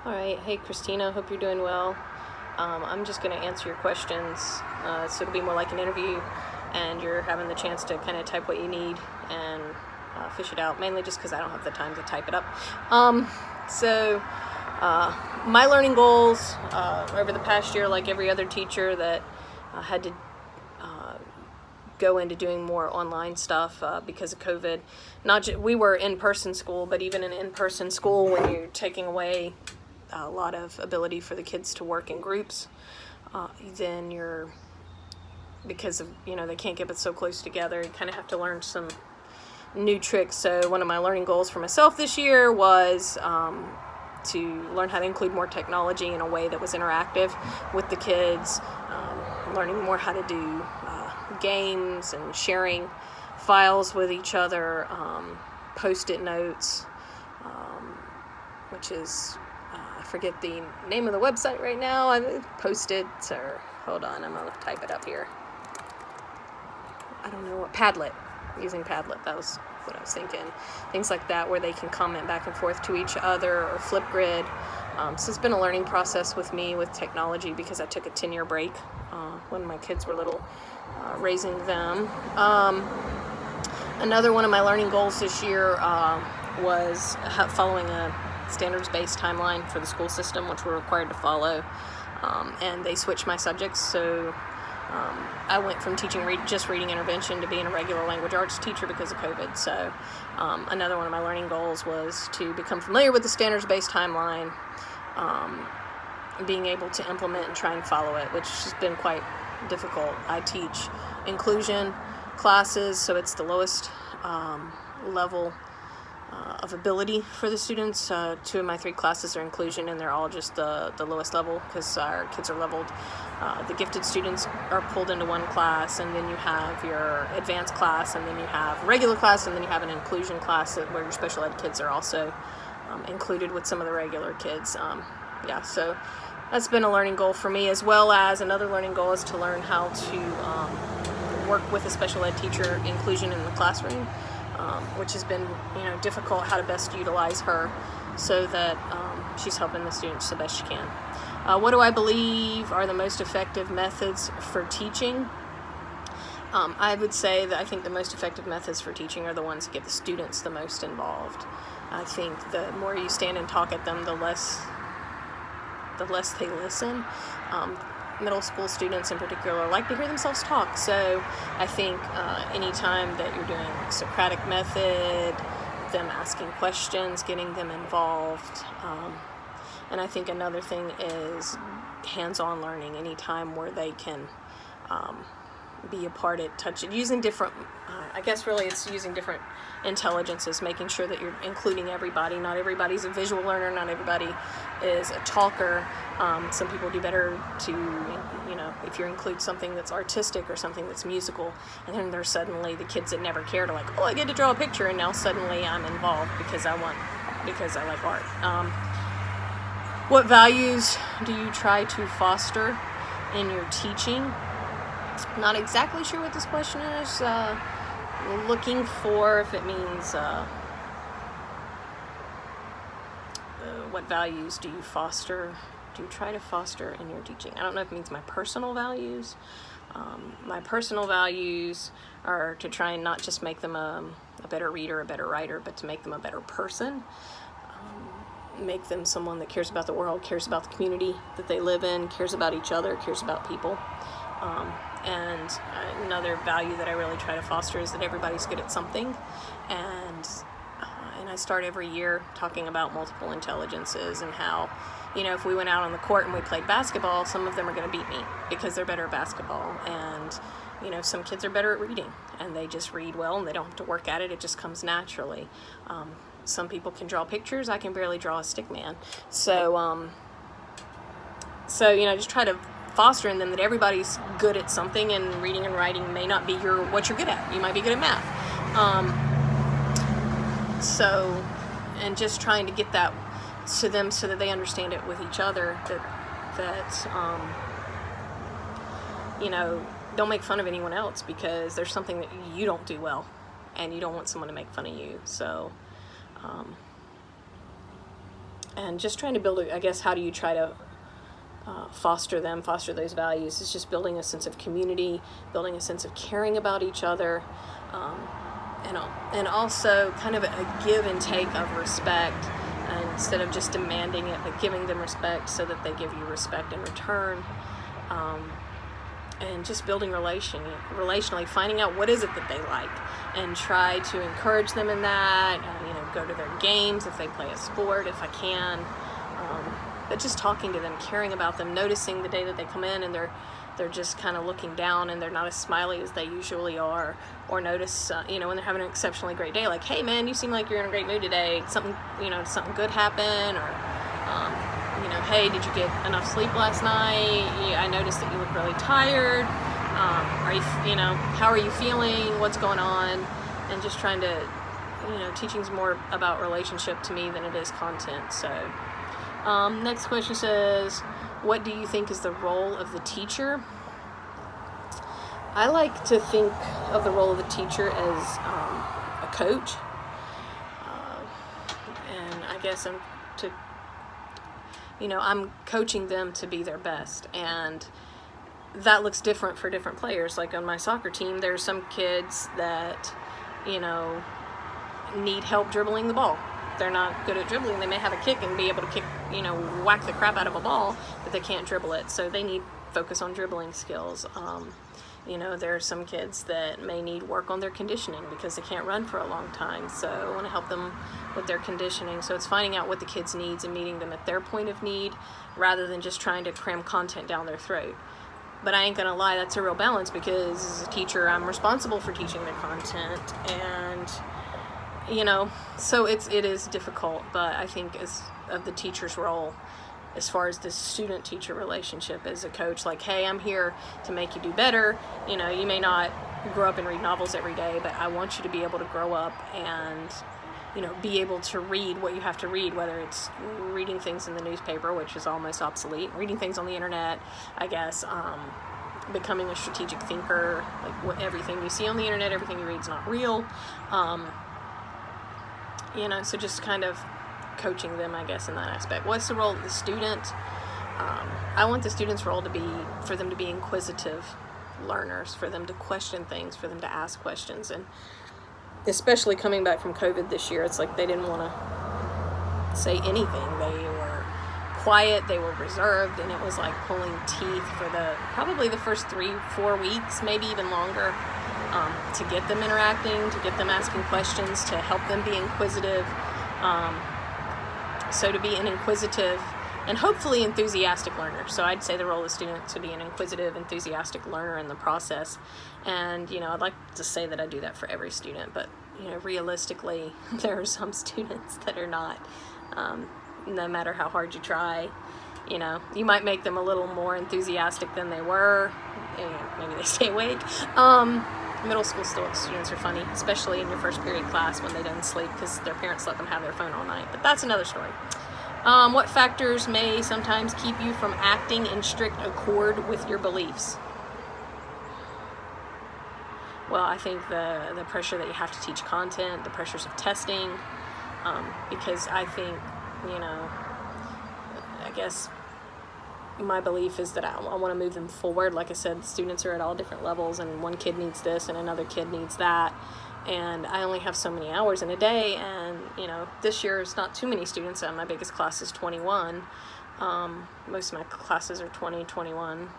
All right. Hey, Christina. Hope you're doing well. I'm just going to answer your questions. So it'll be more like an interview, and you're having the chance to kind of type what you need and fish it out, mainly just because I don't have the time to type it up. So my learning goals over the past year, like every other teacher that had to go into doing more online stuff because of COVID. We were in-person school, but even in in-person school, when you're taking away a lot of ability for the kids to work in groups, then because of, they can't get it so close together, you kind of have to learn some new tricks. So one of my learning goals for myself this year was to learn how to include more technology in a way that was interactive with the kids, learning more how to do games and sharing files with each other, post-it notes, which is, I forget the name of the website right now. Post-its, or hold on, I'm gonna type it up here. I don't know what, Padlet, using Padlet, that was what I was thinking. Things like that where they can comment back and forth to each other, or Flipgrid. So it's been a learning process with me with technology because I took a 10-year break when my kids were little, raising them. Another one of my learning goals this year was following a standards-based timeline for the school system, which we're required to follow. And they switched my subjects, so I went from teaching just reading intervention to being a regular language arts teacher because of COVID. So another one of my learning goals was to become familiar with the standards-based timeline, being able to implement and try and follow it, which has been quite difficult. I teach inclusion classes, so it's the lowest level of ability for the students. 2 of my 3 classes are inclusion, and they're all just the lowest level because our kids are leveled. The gifted students are pulled into one class, and then you have your advanced class, and then you have regular class, and then you have an inclusion class where your special ed kids are also included with some of the regular kids. So that's been a learning goal for me, as well as another learning goal is to learn how to work with a special ed teacher inclusion in the classroom, which has been difficult, how to best utilize her so that she's helping the students the best she can. What do I believe are the most effective methods for teaching? I would say that I think the most effective methods for teaching are the ones that get the students the most involved. I think the more you stand and talk at them, the less they listen. Middle school students in particular like to hear themselves talk, so I think anytime that you're doing Socratic method, them asking questions, getting them involved, and I think another thing is hands-on learning, anytime where they can be a part of it, touch it, using different, I guess really it's using different intelligences, making sure that you're including everybody. Not everybody's a visual learner, not everybody is a talker. Some people do better to, if you include something that's artistic or something that's musical, and then there's suddenly the kids that never cared are like, oh, I get to draw a picture, and now suddenly I'm involved because I like art. What values do you try to foster in your teaching? Not exactly sure what this question is. Looking for if it means what values do you try to foster in your teaching? I don't know if it means my personal values. My personal values are to try and not just make them a better reader, a better writer, but to make them a better person. Make them someone that cares about the world, cares about the community that they live in, cares about each other, cares about people. And another value that I really try to foster is that everybody's good at something, and I start every year talking about multiple intelligences and how, if we went out on the court and we played basketball, some of them are going to beat me because they're better at basketball, and some kids are better at reading and they just read well and they don't have to work at it, it just comes naturally. Some people can draw pictures, I can barely draw a stick man. So just try to foster in them that everybody's good at something, and reading and writing may not be what you're good at. You might be good at math. And just trying to get that to them so that they understand it with each other, that don't make fun of anyone else because there's something that you don't do well and you don't want someone to make fun of you. So and just trying to build, I guess, how do you try to foster those values? It's just building a sense of community, building a sense of caring about each other, and also kind of a give and take of respect, and instead of just demanding it, but giving them respect so that they give you respect in return. And just building relationally, finding out what is it that they like, and try to encourage them in that. Go to their games if they play a sport, if I can. But just talking to them, caring about them, noticing the day that they come in and they're just kind of looking down and they're not as smiley as they usually are, or notice when they're having an exceptionally great day, like, hey man, you seem like you're in a great mood today. Something good happened, or hey, did you get enough sleep last night? I noticed that you look really tired. How are you feeling? What's going on? And just trying to, teaching's more about relationship to me than it is content. So, next question says, what do you think is the role of the teacher? I like to think of the role of the teacher as a coach. And I guess I'm coaching them to be their best, and that looks different for different players. Like on my soccer team, there's some kids that, need help dribbling the ball. They're not good at dribbling. They may have a kick and be able to kick, whack the crap out of a ball, but they can't dribble it. So they need focus on dribbling skills. There are some kids that may need work on their conditioning because they can't run for a long time. So I want to help them with their conditioning. So it's finding out what the kids needs and meeting them at their point of need, rather than just trying to cram content down their throat. But I ain't gonna lie, that's a real balance, because as a teacher, I'm responsible for teaching the content, and so it is difficult. But I think as of the teacher's role, as far as the student-teacher relationship, as a coach, like, hey, I'm here to make you do better. You may not grow up and read novels every day, but I want you to be able to grow up and, be able to read what you have to read, whether it's reading things in the newspaper, which is almost obsolete, reading things on the internet, I guess, becoming a strategic thinker, like everything you see on the internet, everything you read is not real. So just kind of coaching them, I guess, in that aspect. What's the role of the student? I want the student's role to be for them to be inquisitive learners, for them to question things, for them to ask questions. And especially coming back from COVID this year, it's like they didn't want to say anything. They were quiet, they were reserved, and it was like pulling teeth for probably the first 3-4 weeks, maybe even longer, to get them interacting, to get them asking questions, to help them be inquisitive. So to be an inquisitive and hopefully enthusiastic learner. So I'd say the role of the student to be an inquisitive, enthusiastic learner in the process. And, I'd like to say that I do that for every student, but, realistically, there are some students that are not, no matter how hard you try. You might make them a little more enthusiastic than they were. Maybe they stay awake. Middle school students are funny, especially in your first period class when they don't sleep because their parents let them have their phone all night. But that's another story. What factors may sometimes keep you from acting in strict accord with your beliefs? Well, I think the pressure that you have to teach content, the pressures of testing, because I think, I guess my belief is that I want to move them forward. Like I said, students are at all different levels, and one kid needs this and another kid needs that. And I only have so many hours in a day, and, this year is not too many students. My biggest class is 21. Most of my classes are 20, 21.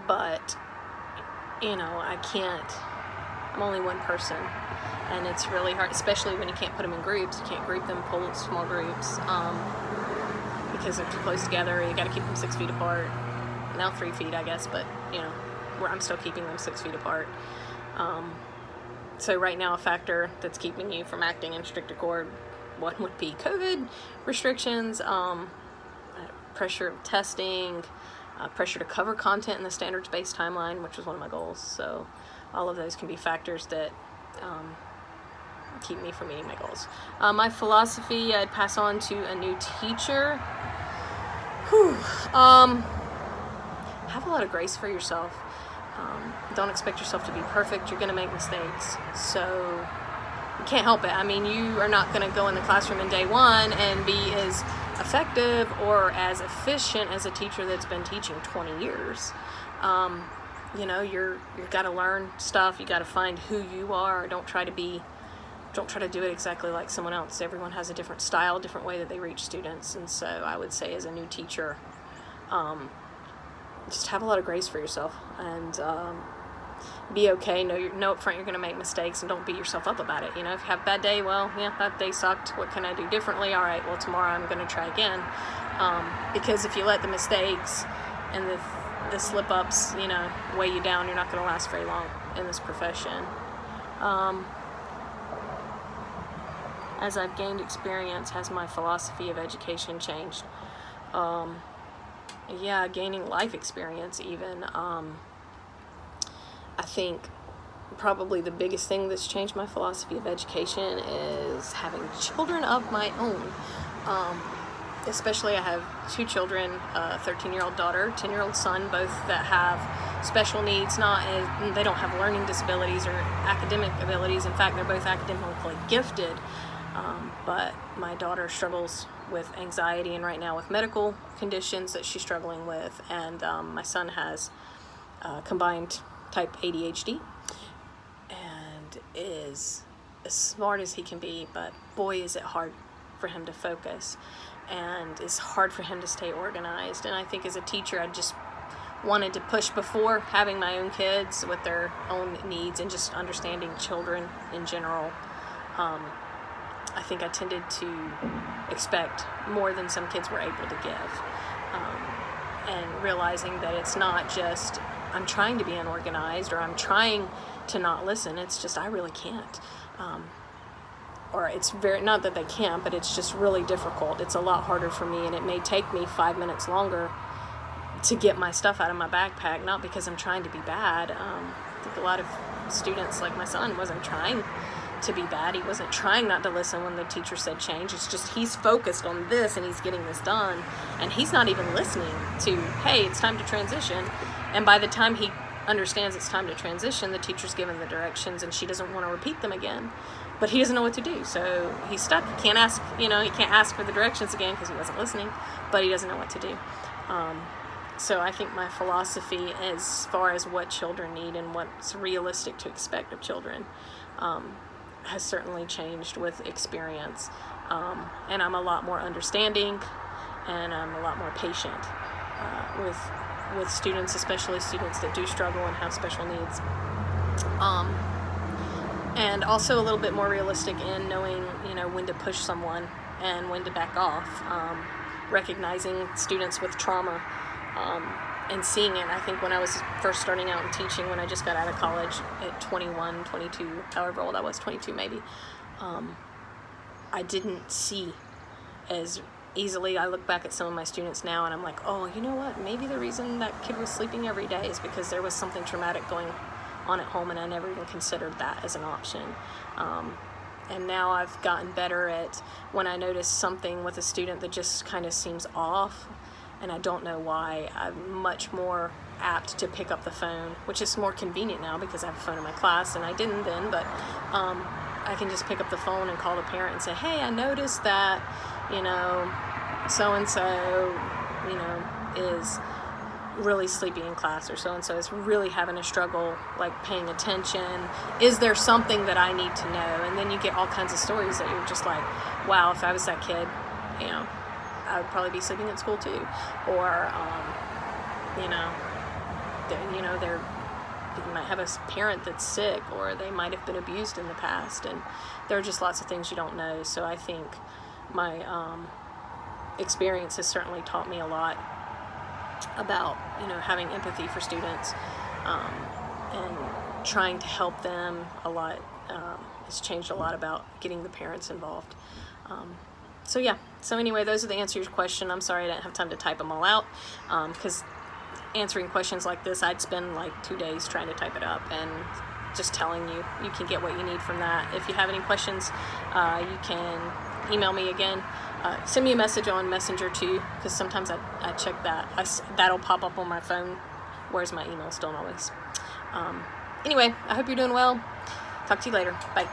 But, I can't, I'm only one person, and it's really hard, especially when you can't put them in groups. You can't group them, pull small groups, because they're too close together. You got to keep them 6 feet apart. Now 3 feet, I guess, but, I'm still keeping them 6 feet apart. So right now, a factor that's keeping you from acting in strict accord, one would be COVID restrictions, pressure of testing, pressure to cover content in the standards-based timeline, which was one of my goals. So all of those can be factors that keep me from meeting my goals. My philosophy, I'd pass on to a new teacher. Have a lot of grace for yourself. Don't expect yourself to be perfect. You're going to make mistakes. So You can't help it. I mean, you are not going to go in the classroom in day one and be as effective or as efficient as a teacher that's been teaching 20 years. You know, you've got to learn stuff. You got to find who you are. Don't try to do it exactly like someone else. Everyone has a different style, different way that they reach students. And so I would say, as a new teacher, just have a lot of grace for yourself, and be okay. Know up front you're going to make mistakes, and don't beat yourself up about it. You know, if you have a bad day, well, yeah, that day sucked. What can I do differently? All right, well, tomorrow I'm going to try again. Because if you let the mistakes and the slip-ups, you know, weigh you down, you're not going to last very long in this profession. As I've gained experience, has my philosophy of education changed? Yeah, gaining life experience even. I think probably the biggest thing that's changed my philosophy of education is having children of my own. Especially I have 2 children, a 13-year-old daughter, 10-year-old son, both that have special needs. They don't have learning disabilities or academic abilities. In fact, they're both academically gifted. But my daughter struggles with anxiety, and right now with medical conditions that she's struggling with. And my son has combined type ADHD and is as smart as he can be, but boy, is it hard for him to focus, and it's hard for him to stay organized. And I think as a teacher, I just wanted to push, before having my own kids with their own needs and just understanding children in general. I think I tended to expect more than some kids were able to give, and realizing that it's not just I'm trying to be unorganized or I'm trying to not listen. It's just I really can't. Or it's not that they can't, but it's just really difficult. It's a lot harder for me, and it may take me 5 minutes longer to get my stuff out of my backpack, not because I'm trying to be bad. I think a lot of students, like my son, wasn't trying to be bad. He wasn't trying not to listen when the teacher said change. It's just he's focused on this and he's getting this done, and he's not even listening to, hey, it's time to transition. And by the time he understands it's time to transition, the teacher's given the directions and she doesn't want to repeat them again, but he doesn't know what to do. So he's stuck. He can't ask for the directions again because he wasn't listening, but he doesn't know what to do. So I think my philosophy as far as what children need and what's realistic to expect of children has certainly changed with experience. And I'm a lot more understanding, and I'm a lot more patient with students, especially students that do struggle and have special needs. And also a little bit more realistic in knowing, when to push someone and when to back off. Recognizing students with trauma and seeing it. I think when I was first starting out in teaching, when I just got out of college at 21, 22, however old I was, 22 maybe, I didn't see as easily. I look back at some of my students now and I'm like, oh, you know what? Maybe the reason that kid was sleeping every day is because there was something traumatic going on at home, and I never even considered that as an option. And now I've gotten better at when I notice something with a student that just kind of seems off and I don't know why, I'm much more apt to pick up the phone, which is more convenient now because I have a phone in my class, and I didn't then, but I can just pick up the phone and call the parent and say, hey, I noticed that, so-and-so, is really sleepy in class, or so-and-so is really having a struggle, like paying attention. Is there something that I need to know? And then you get all kinds of stories that you're just like, wow, if I was that kid, I would probably be sleeping at school too. Or, they might have a parent that's sick, or they might have been abused in the past, and there are just lots of things you don't know. So I think my experience has certainly taught me a lot about, having empathy for students, and trying to help them a lot. It's changed a lot about getting the parents involved. So anyway, those are the answers to your question. I'm sorry I didn't have time to type them all out, because answering questions like this, I'd spend like 2 days trying to type it up, and just telling you, you can get what you need from that. If you have any questions, you can email me again. Send me a message on Messenger too, because sometimes I check that. That'll pop up on my phone, whereas my emails don't always. Anyway, I hope you're doing well. Talk to you later. Bye.